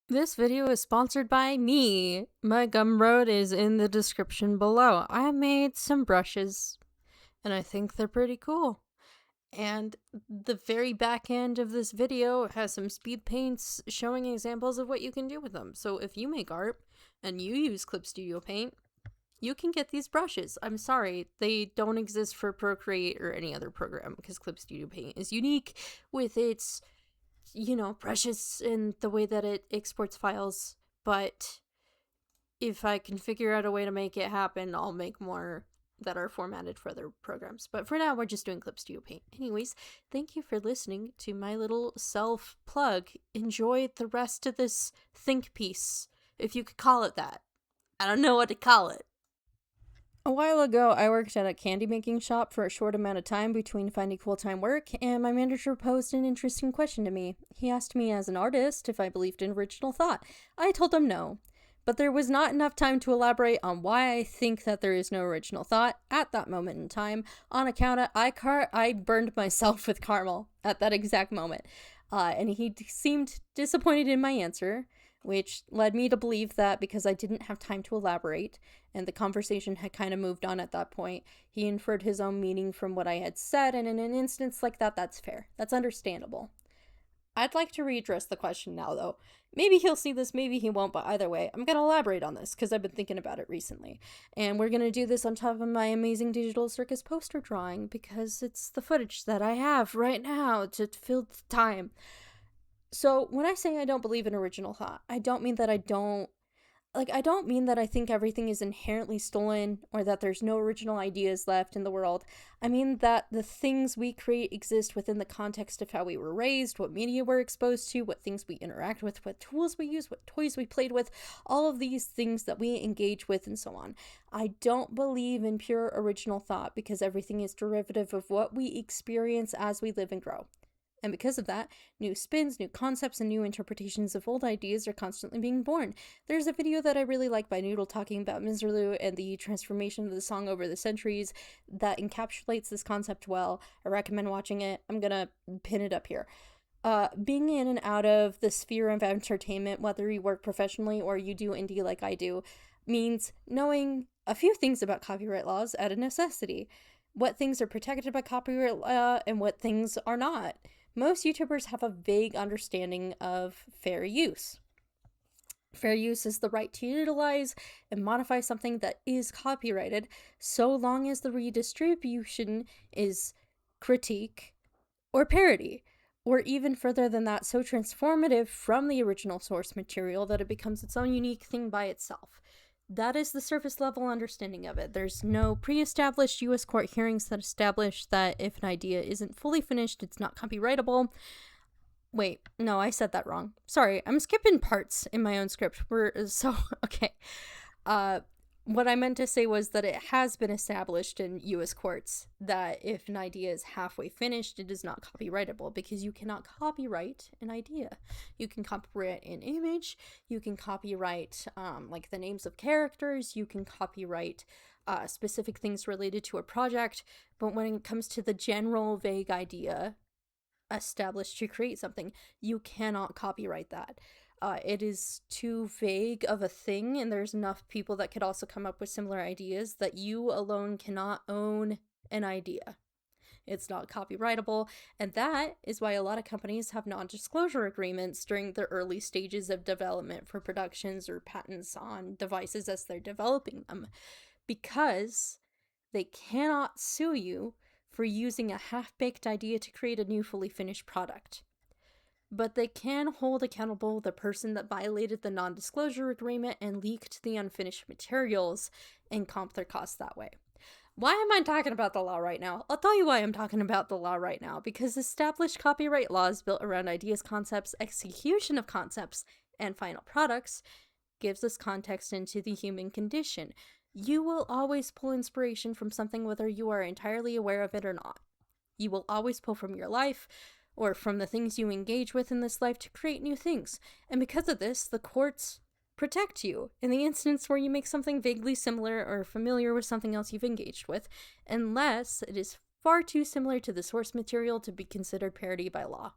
This video is sponsored by me. My Gumroad is in the description below. I made some brushes, and I think they're pretty cool. And the very back end of this video has some speed paints showing examples of what you can do with them. So if you make art and you use Clip Studio Paint, you can get these brushes. I'm sorry, they don't exist for Procreate or any other program because Clip Studio Paint is unique with its brushes and the way that it exports files. But if I can figure out a way to make it happen, I'll make more that are formatted for other programs. But for now, we're just doing Clip Studio Paint. Anyways, thank you for listening to my little self plug. Enjoy the rest of this think piece, if you could call it that. I don't know what to call it. A while ago, I worked at a candy making shop for a short amount of time between finding full-time work, and my manager posed an interesting question to me. He asked me as an artist if I believed in original thought. I told him no, but there was not enough time to elaborate on why I think that there is no original thought at that moment in time, on account of I burned myself with caramel at that exact moment. And he seemed disappointed in my answer, which led me to believe that because I didn't have time to elaborate, and the conversation had kind of moved on at that point, he inferred his own meaning from what I had said, and in an instance like that, that's fair. That's understandable. I'd like to readdress the question now, though. Maybe he'll see this, maybe he won't, but either way, I'm going to elaborate on this because I've been thinking about it recently. And we're going to do this on top of my amazing Digital Circus poster drawing because it's the footage that I have right now to fill the time. So when I say I don't believe in original thought, I don't mean that I don't mean that I think everything is inherently stolen or that there's no original ideas left in the world. I mean that the things we create exist within the context of how we were raised, what media we're exposed to, what things we interact with, what tools we use, what toys we played with, all of these things that we engage with and so on. I don't believe in pure original thought because everything is derivative of what we experience as we live and grow. And because of that, new spins, new concepts, and new interpretations of old ideas are constantly being born. There's a video that I really like by Noodle talking about Miserlou and the transformation of the song over the centuries that encapsulates this concept well. I recommend watching it. I'm gonna pin it up here. Being in and out of the sphere of entertainment, whether you work professionally or you do indie like I do, means knowing a few things about copyright laws at a necessity. What things are protected by copyright law and what things are not. Most YouTubers have a vague understanding of fair use. Fair use is the right to utilize and modify something that is copyrighted, so long as the redistribution is critique or parody, or even further than that, so transformative from the original source material that it becomes its own unique thing by itself. That is the surface level understanding of it. There's no pre-established US court hearings that establish that if an idea isn't fully finished, it's not copyrightable. Wait, no, I said that wrong. Sorry, I'm skipping parts in my own script. Okay. What I meant to say was that it has been established in US courts that if an idea is halfway finished, it is not copyrightable because you cannot copyright an idea. You can copyright an image, you can copyright like the names of characters, you can copyright specific things related to a project, but when it comes to the general vague idea established to create something, you cannot copyright that. It is too vague of a thing, and there's enough people that could also come up with similar ideas that you alone cannot own an idea. It's not copyrightable, and that is why a lot of companies have non-disclosure agreements during the early stages of development for productions or patents on devices as they're developing them, because they cannot sue you for using a half-baked idea to create a new fully finished product. But they can hold accountable the person that violated the non-disclosure agreement and leaked the unfinished materials and comp their costs that way. Why am I talking about the law right now? I'll tell you why I'm talking about the law right now. Because established copyright laws built around ideas, concepts, execution of concepts, and final products gives us context into the human condition. You will always pull inspiration from something whether you are entirely aware of it or not. You will always pull from your life, or from the things you engage with in this life to create new things. And because of this, the courts protect you in the instance where you make something vaguely similar or familiar with something else you've engaged with, unless it is far too similar to the source material to be considered parody by law.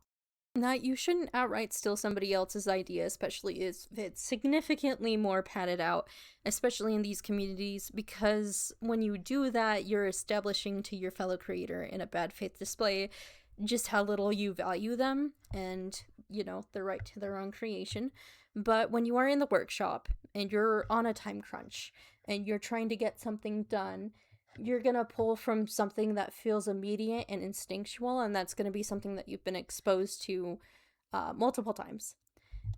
That you shouldn't outright steal somebody else's idea, especially if it's significantly more padded out, especially in these communities, because when you do that, you're establishing to your fellow creator in a bad faith display just how little you value them and, the right to their own creation. But when you are in the workshop and you're on a time crunch and you're trying to get something done, you're going to pull from something that feels immediate and instinctual, and that's going to be something that you've been exposed to multiple times.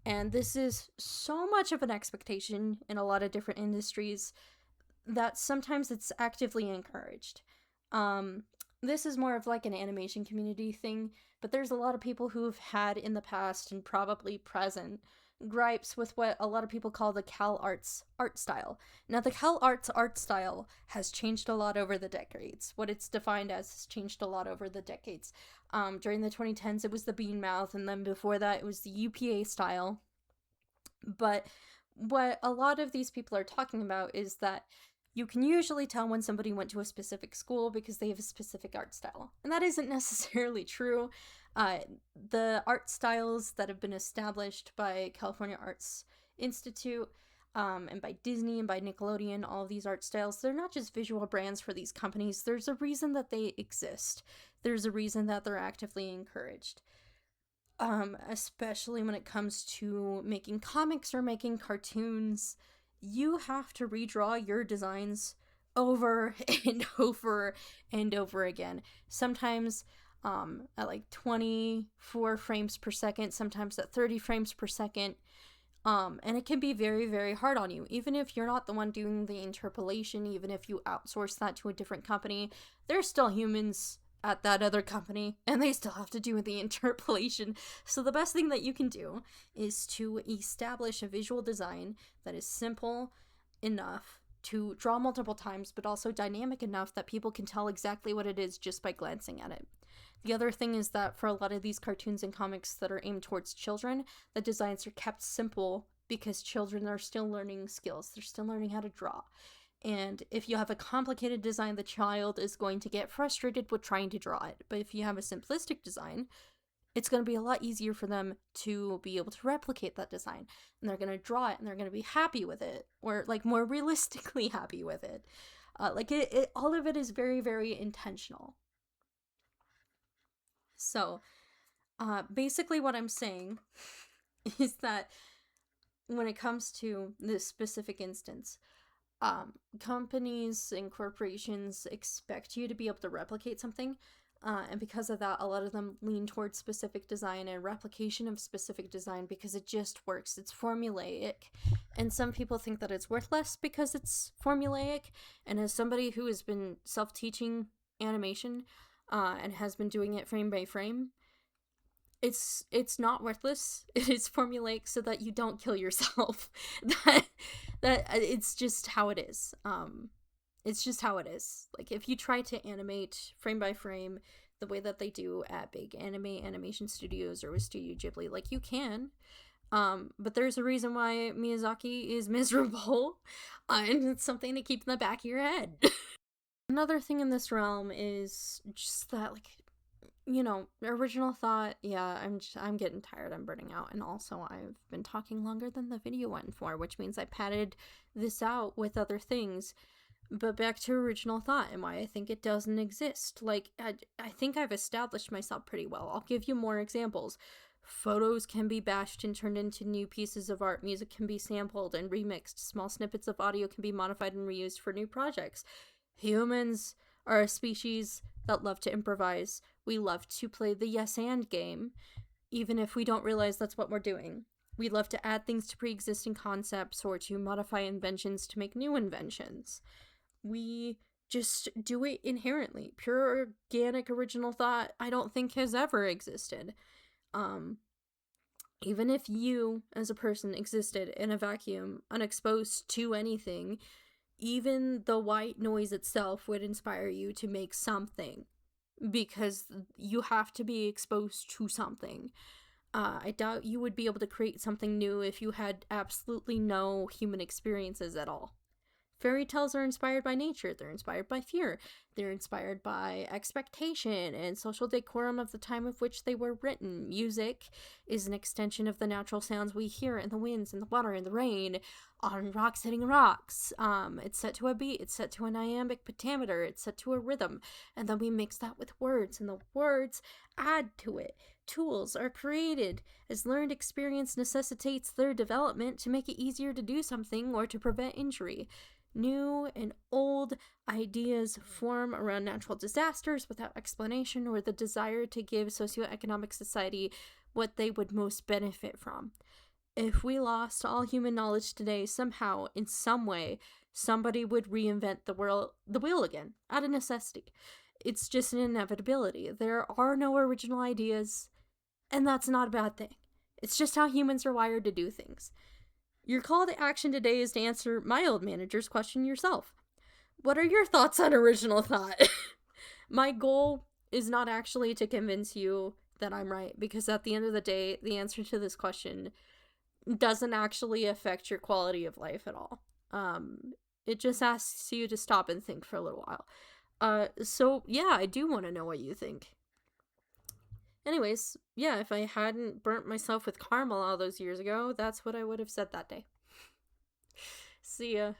And this is so much of an expectation in a lot of different industries that sometimes it's actively encouraged. Um, this is more of like an animation community thing, but there's a lot of people who've had in the past and probably present gripes with what a lot of people call the Cal Arts art style. Now, the Cal Arts art style has changed a lot over the decades. What it's defined as has changed a lot over the decades. During the 2010s, it was the bean mouth, and then before that, it was the UPA style. But what a lot of these people are talking about is that you can usually tell when somebody went to a specific school because they have a specific art style. And that isn't necessarily true. The art styles that have been established by California Arts Institute and by Disney and by Nickelodeon, all of these art styles, they're not just visual brands for these companies. There's a reason that they exist. There's a reason that they're actively encouraged. Especially when it comes to making comics or making cartoons, you have to redraw your designs over and over and over again. Sometimes at like 24 frames per second, sometimes at 30 frames per second. And it can be very, very hard on you. Even if you're not the one doing the interpolation, even if you outsource that to a different company, there's still humans at that other company and they still have to do the interpolation. So the best thing that you can do is to establish a visual design that is simple enough to draw multiple times, but also dynamic enough that people can tell exactly what it is just by glancing at it. The other thing is that for a lot of these cartoons and comics that are aimed towards children, the designs are kept simple because children are still learning skills. They're still learning how to draw. And if you have a complicated design, the child is going to get frustrated with trying to draw it. But if you have a simplistic design, it's going to be a lot easier for them to be able to replicate that design. And they're going to draw it and they're going to be happy with it, or like more realistically happy with it. All of it is very, very intentional. So, basically, what I'm saying is that when it comes to this specific instance, companies and corporations expect you to be able to replicate something. And because of that, a lot of them lean towards specific design and replication of specific design because it just works. It's formulaic. And some people think that it's worthless because it's formulaic. And as somebody who has been self teaching animation and has been doing it frame by frame, it's not worthless. It is formulaic so that you don't kill yourself. that it's just how it is. It's just how it is. Like if you try to animate frame by frame the way that they do at big animation studios or with Studio Ghibli, like you can. But there's a reason why Miyazaki is miserable, and it's something to keep in the back of your head. Another thing in this realm is just that, like, original thought. Yeah, I'm getting tired. I'm burning out, and also I've been talking longer than the video went for, which means I padded this out with other things. But back to original thought and why I think it doesn't exist. Like, I think I've established myself pretty well. I'll give you more examples. Photos can be bashed and turned into new pieces of art. Music can be sampled and remixed. Small snippets of audio can be modified and reused for new projects. Humans are a species that love to improvise. We love to play the yes and game, even if we don't realize that's what we're doing. We love to add things to pre-existing concepts or to modify inventions to make new inventions. We just do it inherently. Pure organic original thought, I don't think has ever existed. Even if you, as a person, existed in a vacuum, unexposed to anything, even the white noise itself would inspire you to make something, because you have to be exposed to something. I doubt you would be able to create something new if you had absolutely no human experiences at all. Fairy tales are inspired by nature, they're inspired by fear, they're inspired by expectation and social decorum of the time of which they were written. Music is an extension of the natural sounds we hear in the winds, in the water, in the rain, on rocks hitting rocks. It's set to a beat, it's set to an iambic pentameter, it's set to a rhythm, and then we mix that with words, and the words add to it. Tools are created as learned experience necessitates their development to make it easier to do something or to prevent injury. New and old ideas form around natural disasters without explanation or the desire to give socioeconomic society what they would most benefit from. If we lost all human knowledge today, somehow, in some way, somebody would reinvent the wheel again, out of necessity. It's just an inevitability. There are no original ideas, and that's not a bad thing. It's just how humans are wired to do things. Your call to action today is to answer my old manager's question yourself. What are your thoughts on original thought? My goal is not actually to convince you that I'm right, because at the end of the day, the answer to this question doesn't actually affect your quality of life at all. It just asks you to stop and think for a little while. So yeah, I do want to know what you think. Anyways, yeah, if I hadn't burnt myself with caramel all those years ago, that's what I would have said that day. See ya.